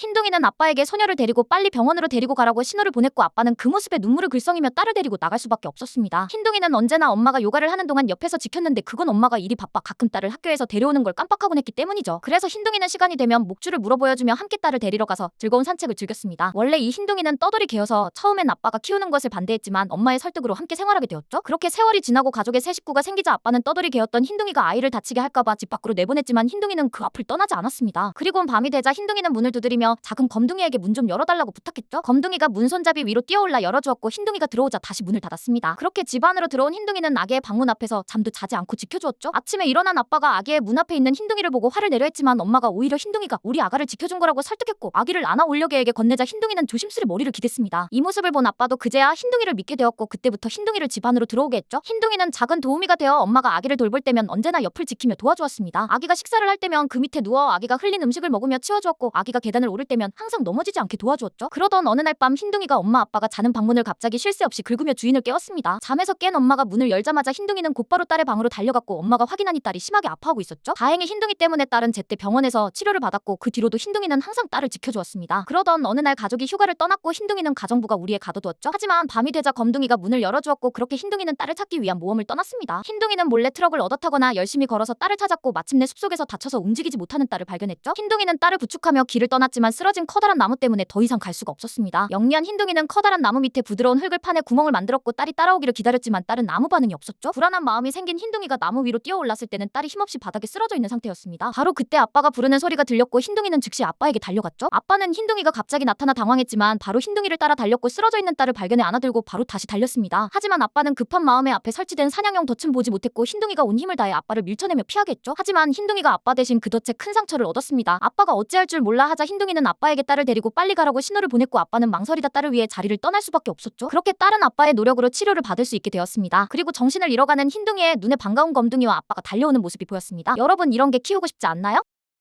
흰둥이는 아빠에게 소녀를 데리고 빨리 병원으로 데리고 가라고 신호를 보냈고 아빠는 그 모습에 눈물을 글썽이며 딸을 데리고 나갈 수밖에 없었습니다. 흰둥이는 언제나 엄마가 요가를 하는 동안 옆에서 지켰는데 그건 엄마가 일이 바빠 가끔 딸을 학교에서 데려오는 걸 깜빡하곤 했기 때문이죠. 그래서 흰둥이는 시간이 되면 목줄을 물어 보여주며 함께 딸을 데리러 가서 즐거운 산책을 즐겼습니다. 원래 이 흰둥이는 떠돌이 개여서 처음엔 아빠가 키우는 것을 반대했지만 엄마의 설득으로 함께 생활하게 되었죠. 그렇게 세월이 지나고 가족의 새 식구가 생기자 아빠는 떠돌이 개였던 흰둥이가 아이를 다치게 할까봐 집 밖으로 내보냈지만 흰둥이는 그 앞을 떠나지 않았습니다. 그리고는 밤이 되자 흰둥이는 문을 두드리며 작은 검둥이에게 문 좀 열어달라고 부탁했죠. 검둥이가 문 손잡이 위로 뛰어올라 열어주었고 흰둥이가 들어오자 다시 문을 닫았습니다. 그렇게 집 안으로 들어온 흰둥이는 아기의 방문 앞에서 잠도 자지 않고 지켜주었죠. 아침에 일어난 아빠가 아기의 문 앞에 있는 흰둥이를 보고 화를 내려 했지만 엄마가 오히려 흰둥이가 우리 아가를 지켜준 거라고 설득했고 아기를 안아 올려개에게 건네자 흰둥이는 조심스레 머리를 기댔습니다. 이 모습을 본 아빠도 그제야 흰둥이를 믿게 되었고 그때부터 흰둥이를 집 안으로 들어오게 했죠. 흰둥이는 작은 도우미가 되어 엄마가 아기를 돌볼 때면 언제나 옆을 지키며 도와주었습니다. 아기가 식사를 할 때면 그 밑에 누워 아기가 흘린 음식을 먹으며 치워주었고 아기가 계단을 오를 때면 항상 넘어지지 않게 도와주었죠. 그러던 어느 날 밤 흰둥이가 엄마 아빠가 자는 방문을 갑자기 쉴 새 없이 긁으며 주인을 깨웠습니다. 잠에서 깬 엄마가 문을 열자마자 흰둥이는 곧바로 딸의 방으로 달려갔고 엄마가 확인하니 딸이 심하게 아파하고 있었죠. 다행히 흰둥이 때문에 딸은 제때 병원에서 치료를 받았고 그 뒤로도 흰둥이는 항상 딸을 지켜주었습니다. 그러던 어느 날 가족이 휴가를 떠났고 흰둥이는 가정부가 우리에 가둬두었죠. 하지만 밤이 되자 검둥이가 문을 열어주었고 그렇게 흰둥이는 딸을 찾기 위한 모험을 떠났습니다. 흰둥이는 몰래 트럭을 얻어 타거나 열심히 걸어서 딸을 찾았고 마침내 숲속에서 다쳐서 움직이지 못하는 딸을 발견했죠. 흰둥이는 딸을 부축하며 길을 떠났지만 쓰러진 커다란 나무 때문에 더 이상 갈 수가 없었습니다. 영리한 흰둥이는 커다란 나무 밑에 부드러운 흙을 파내 구멍을 만들었고 딸이 따라오기를 기다렸지만 딸은 아무 반응이 없었죠. 불안한 마음이 생긴 흰둥이가 나무 위로 뛰어올랐을 때는 딸이 힘없이 바닥에 쓰러져 있는 상태였습니다. 바로 그때 아빠가 부르는 소리가 들렸고 흰둥이는 즉시 아빠에게 달려갔죠. 아빠는 흰둥이가 갑자기 나타나 당황했지만 바로 흰둥이를 따라 달렸고 쓰러져 있는 딸을 발견해 안아들고 바로 다시 달렸습니다. 하지만 아빠는 급한 마음에 앞에 설치된 사냥용 덫은 보지 못했고 흰둥이가 온 힘을 다해 아빠를 밀쳐내며 피하게 했죠. 하지만 흰둥이가 아빠 대신 그 덫에 큰 상처를 얻었습니다. 아빠가 어찌할 줄 몰라 하자 흰둥이는 아빠에게 딸을 데리고 빨리 가라고 신호를 보냈고 아빠는 망설이다 딸을 위해 자리를 떠날 수밖에 없었죠. 그렇게 딸은 아빠의 노력으로 치료를 받을 수 있게 되었습니다. 그리고 정신을 잃어가는 흰둥이의 눈에 반가운 검둥이와 아빠가 달려오는 모습이 보였습니다. 여러분 이런 게 키우고 싶지 않나요?